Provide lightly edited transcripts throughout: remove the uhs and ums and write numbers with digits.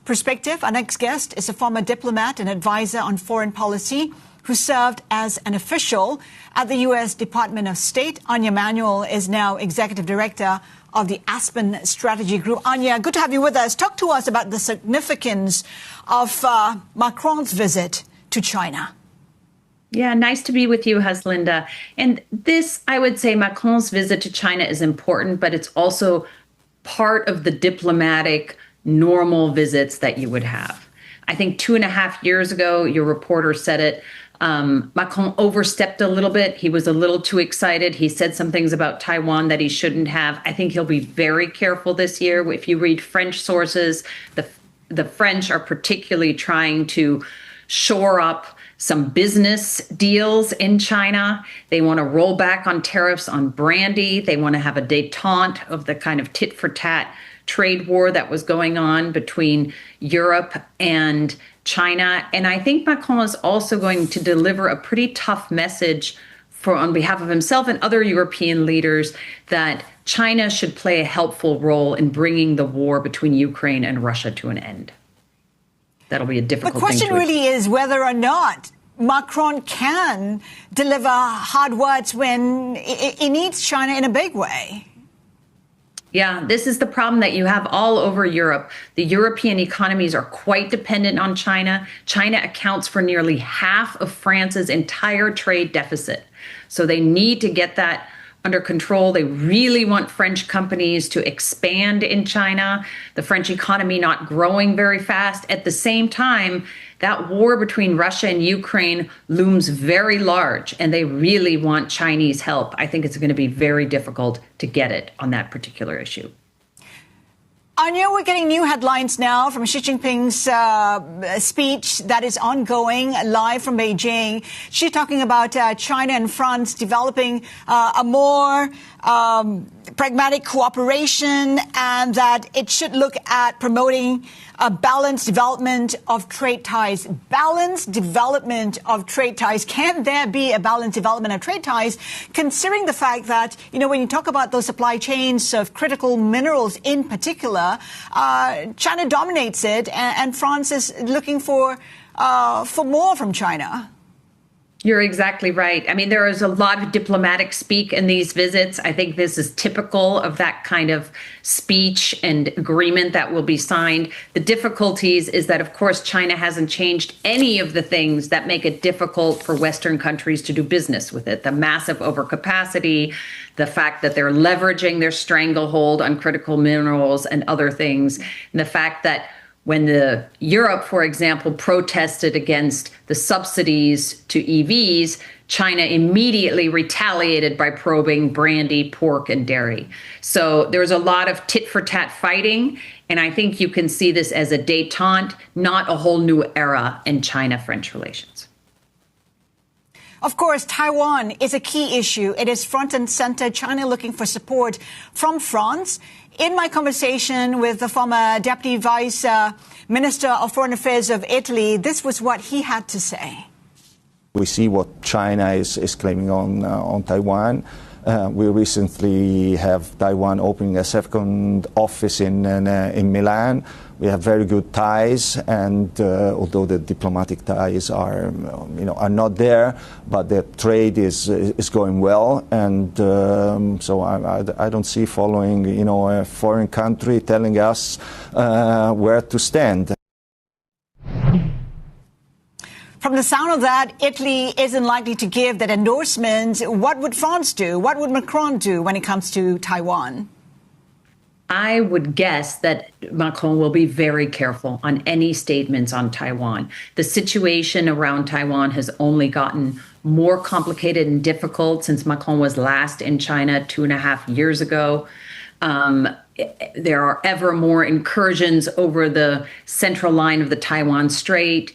perspective. Our next guest is a former diplomat and advisor on foreign policy who served as an official at the U.S. Department of State. Anja Manuel is now executive director of the Aspen Strategy Group. Anja, good to have you with us. Talk to us about the significance of Macron's visit to China. Yeah, nice to be with you, Haslinda. And this, I would say, Macron's visit to China is important, but it's also part of the diplomatic normal visits that you would have. I think 2.5 years ago, your reporter said it, Macron overstepped a little bit. He was a little too excited. He said some things about Taiwan that he shouldn't have. I think he'll be very careful this year. If you read French sources, the French are particularly trying to shore up some business deals in China. They want to roll back on tariffs on brandy. They want to have a détente of the kind of tit for tat trade war that was going on between Europe and China. And I think Macron is also going to deliver a pretty tough message on behalf of himself and other European leaders that China should play a helpful role in bringing the war between Ukraine and Russia to an end. That'll be a difficult thing to The question really is whether or not Macron can deliver hard words when he needs China in a big way. Yeah, this is the problem that you have all over Europe. The European economies are quite dependent on China. China accounts for nearly half of France's entire trade deficit. So they need to get that under control. They really want French companies to expand in China, the French economy not growing very fast. At the same time, that war between Russia and Ukraine looms very large, and they really want Chinese help. I think it's going to be very difficult to get it on that particular issue. Anja, we're getting new headlines now from Xi Jinping's speech that is ongoing live from Beijing. She's talking about China and France developing a more pragmatic cooperation, and that it should look at promoting a balanced development of trade ties. Balanced development of trade ties. Can there be a balanced development of trade ties, considering the fact that, you know, when you talk about those supply chains of critical minerals in particular, China dominates it, and France is looking for more from China? You're exactly right. I mean, there is a lot of diplomatic speak in these visits. I think this is typical of that kind of speech and agreement that will be signed. The difficulties is that, of course, China hasn't changed any of the things that make it difficult for Western countries to do business with it. The massive overcapacity, the fact that they're leveraging their stranglehold on critical minerals and other things, and the fact that when Europe, for example, protested against the subsidies to EVs, China immediately retaliated by probing brandy, pork, and dairy. So there's a lot of tit-for-tat fighting, and I think you can see this as a détente, not a whole new era in China-French relations. Of course, Taiwan is a key issue. It is front and center. China looking for support from France. In my conversation with the former Deputy Vice Minister of Foreign Affairs of Italy, this was what he had to say. We see what China is claiming on Taiwan. We recently have Taiwan opening a second office in Milan. We have very good ties, and although the diplomatic ties are not there, but the trade is going well, and so I don't see following a foreign country telling us where to stand. From the sound of that, Italy isn't likely to give that endorsement. What would France do? What would Macron do when it comes to Taiwan? I would guess that Macron will be very careful on any statements on Taiwan. The situation around Taiwan has only gotten more complicated and difficult since Macron was last in China 2.5 years ago. There are ever more incursions over the central line of the Taiwan Strait.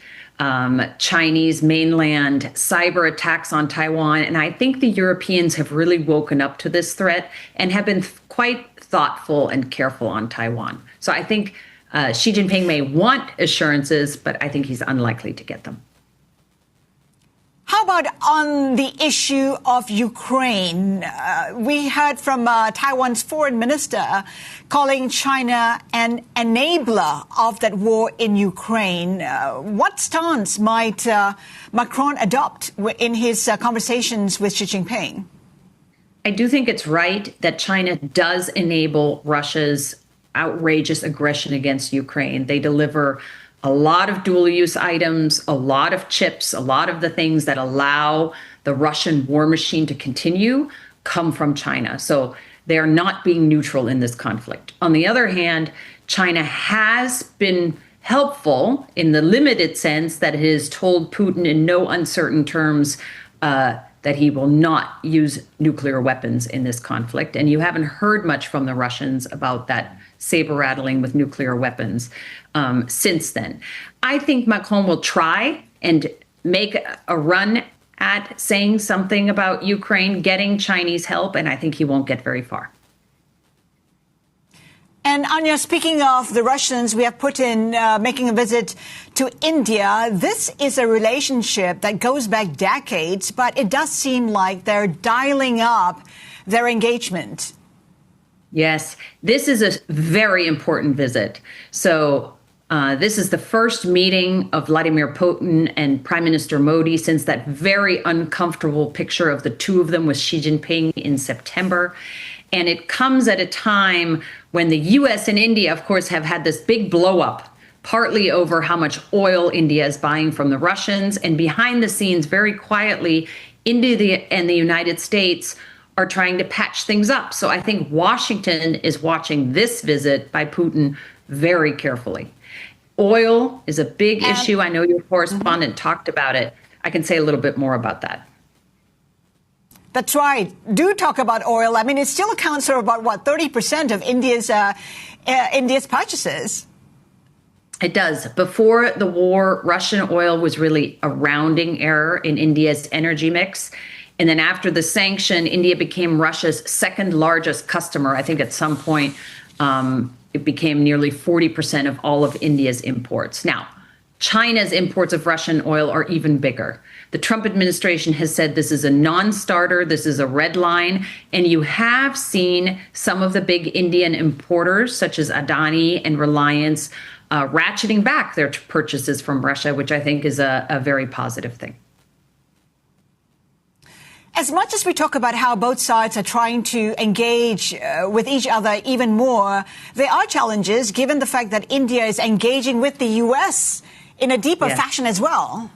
Chinese mainland cyber attacks on Taiwan. And I think the Europeans have really woken up to this threat and have been quite thoughtful and careful on Taiwan. So I think Xi Jinping may want assurances, but I think he's unlikely to get them. How about on the issue of Ukraine? We heard from Taiwan's foreign minister calling China an enabler of that war in Ukraine. What stance might Macron adopt in his conversations with Xi Jinping? I do think it's right that China does enable Russia's outrageous aggression against Ukraine. They deliver a lot of dual-use items, a lot of chips, a lot of the things that allow the Russian war machine to continue come from China. So they are not being neutral in this conflict. On the other hand, China has been helpful in the limited sense that it has told Putin in no uncertain terms that he will not use nuclear weapons in this conflict. And you haven't heard much from the Russians about that saber rattling with nuclear weapons since then. I think Macron will try and make a run at saying something about Ukraine getting Chinese help, and I think he won't get very far. And Anja, speaking of the Russians, we have Putin making a visit to India. This is a relationship that goes back decades, but it does seem like they're dialing up their engagement. Yes, this is a very important visit. So this is the first meeting of Vladimir Putin and Prime Minister Modi since that very uncomfortable picture of the two of them with Xi Jinping in September. And it comes at a time when the U.S. and India, of course, have had this big blow up, partly over how much oil India is buying from the Russians. And behind the scenes, very quietly, India and the United States are trying to patch things up. So I think Washington is watching this visit by Putin very carefully. Oil is a big issue. I know your correspondent talked about it. I can say a little bit more about that. That's right. Do talk about oil. I mean, it still accounts for about, 30% of India's purchases. It does. Before the war, Russian oil was really a rounding error in India's energy mix. And then after the sanction, India became Russia's second largest customer. I think at some point it became nearly 40% of all of India's imports. Now, China's imports of Russian oil are even bigger. The Trump administration has said this is a non-starter, this is a red line, and you have seen some of the big Indian importers, such as Adani and Reliance, ratcheting back their purchases from Russia, which I think is a very positive thing. As much as we talk about how both sides are trying to engage with each other even more, there are challenges given the fact that India is engaging with the U.S. in a deeper fashion as well.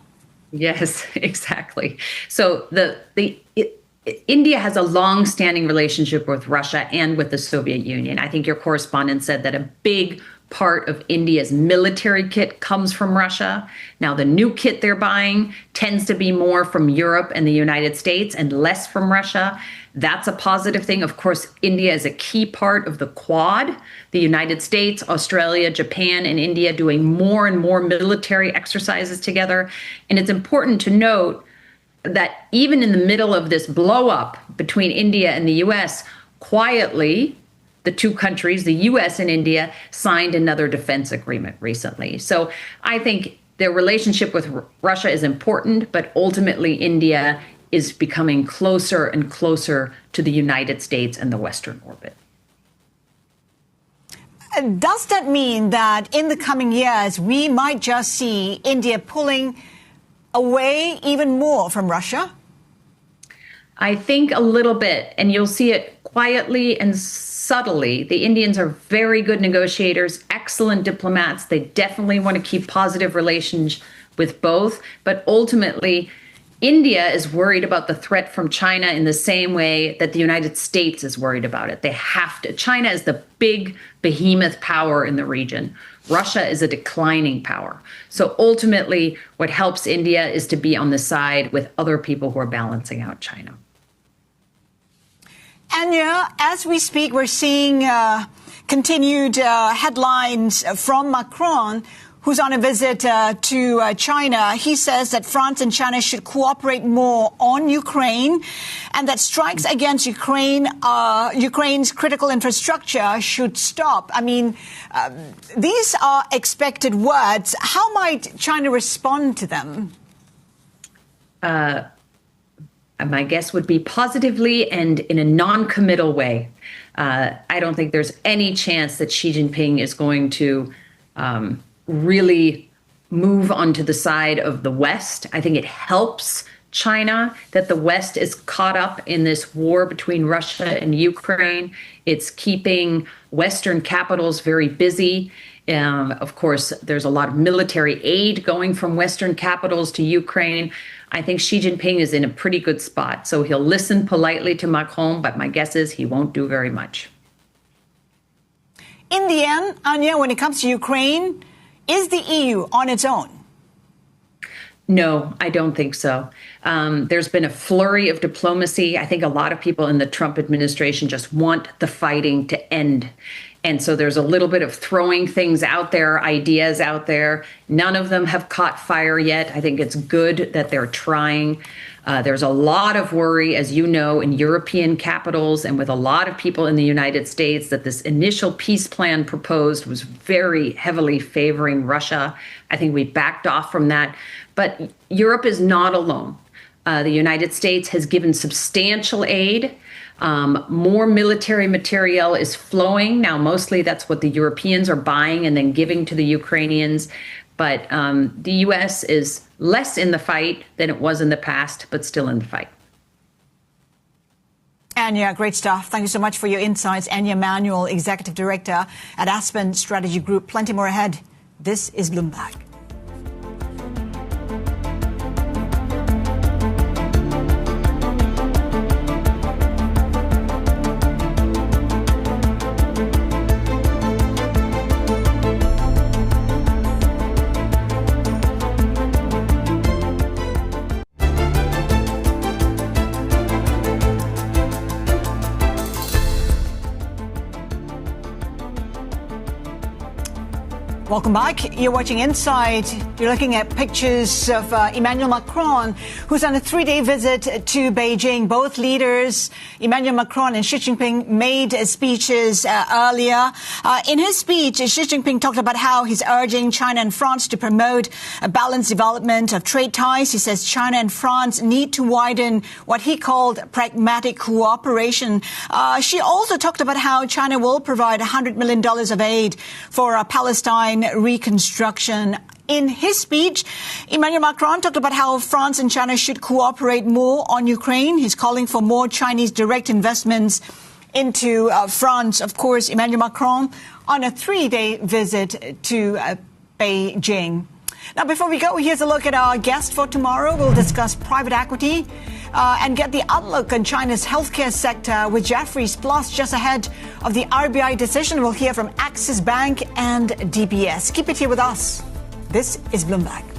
Yes, exactly. So India has a long-standing relationship with Russia and with the Soviet Union. I think your correspondent said that a big part of India's military kit comes from Russia. Now, the new kit they're buying tends to be more from Europe and the United States and less from Russia. That's a positive thing. Of course, India is a key part of the Quad, the United States, Australia, Japan, and India doing more and more military exercises together. And it's important to note that even in the middle of this blow up between India and the U.S., quietly, the two countries, the U.S. and India, signed another defense agreement recently. So I think their relationship with Russia is important, but ultimately India is becoming closer and closer to the United States and the Western orbit. Does that mean that in the coming years, we might just see India pulling away even more from Russia? I think a little bit, and you'll see it quietly and subtly. The Indians are very good negotiators, excellent diplomats. They definitely want to keep positive relations with both. But ultimately, India is worried about the threat from China in the same way that the United States is worried about it. They have to. China is the big behemoth power in the region. Russia is a declining power. So ultimately, what helps India is to be on the side with other people who are balancing out China. Anja, as we speak, we're seeing continued headlines from Macron, who's on a visit to China. He says that France and China should cooperate more on Ukraine, and that strikes against Ukraine's critical infrastructure should stop. I mean, these are expected words. How might China respond to them? my guess would be positively and in a non-committal way. I don't think there's any chance that Xi Jinping is going to really move onto the side of the West. I think it helps China that the West is caught up in this war between Russia and Ukraine. It's keeping Western capitals very busy. Of course, there's a lot of military aid going from Western capitals to Ukraine. I think Xi Jinping is in a pretty good spot. So he'll listen politely to Macron, but my guess is he won't do very much. In the end, Anja, when it comes to Ukraine, is the EU on its own? No, I don't think so. There's been a flurry of diplomacy. I think a lot of people in the Trump administration just want the fighting to end. And so there's a little bit of throwing things out there, ideas out there. None of them have caught fire yet. I think it's good that they're trying. There's a lot of worry, as you know, in European capitals and with a lot of people in the United States that this initial peace plan proposed was very heavily favoring Russia. I think we backed off from that. But Europe is not alone. The United States has given substantial aid. More military material is flowing. Now, mostly that's what the Europeans are buying and then giving to the Ukrainians. But the U.S. is less in the fight than it was in the past, but still in the fight. Anja, great stuff. Thank you so much for your insights. Anja Manuel, Executive Director at Aspen Strategy Group. Plenty more ahead. This is Bloomberg. Welcome back. You're watching Inside. You're looking at pictures of Emmanuel Macron, who's on a 3-day visit to Beijing. Both leaders, Emmanuel Macron and Xi Jinping, made speeches earlier. In his speech, Xi Jinping talked about how he's urging China and France to promote a balanced development of trade ties. He says China and France need to widen what he called pragmatic cooperation. Xi also talked about how China will provide $100 million of aid for Palestine reconstruction. In his speech, Emmanuel Macron talked about how France and China should cooperate more on Ukraine. He's calling for more Chinese direct investments into France. Of course, Emmanuel Macron on a 3-day visit to Beijing. Now, before we go, here's a look at our guest for tomorrow. We'll discuss private equity and get the outlook on China's healthcare sector with Jefferies. Plus, just ahead of the RBI decision, we'll hear from Axis Bank and DBS. Keep it here with us. This is Bloomberg.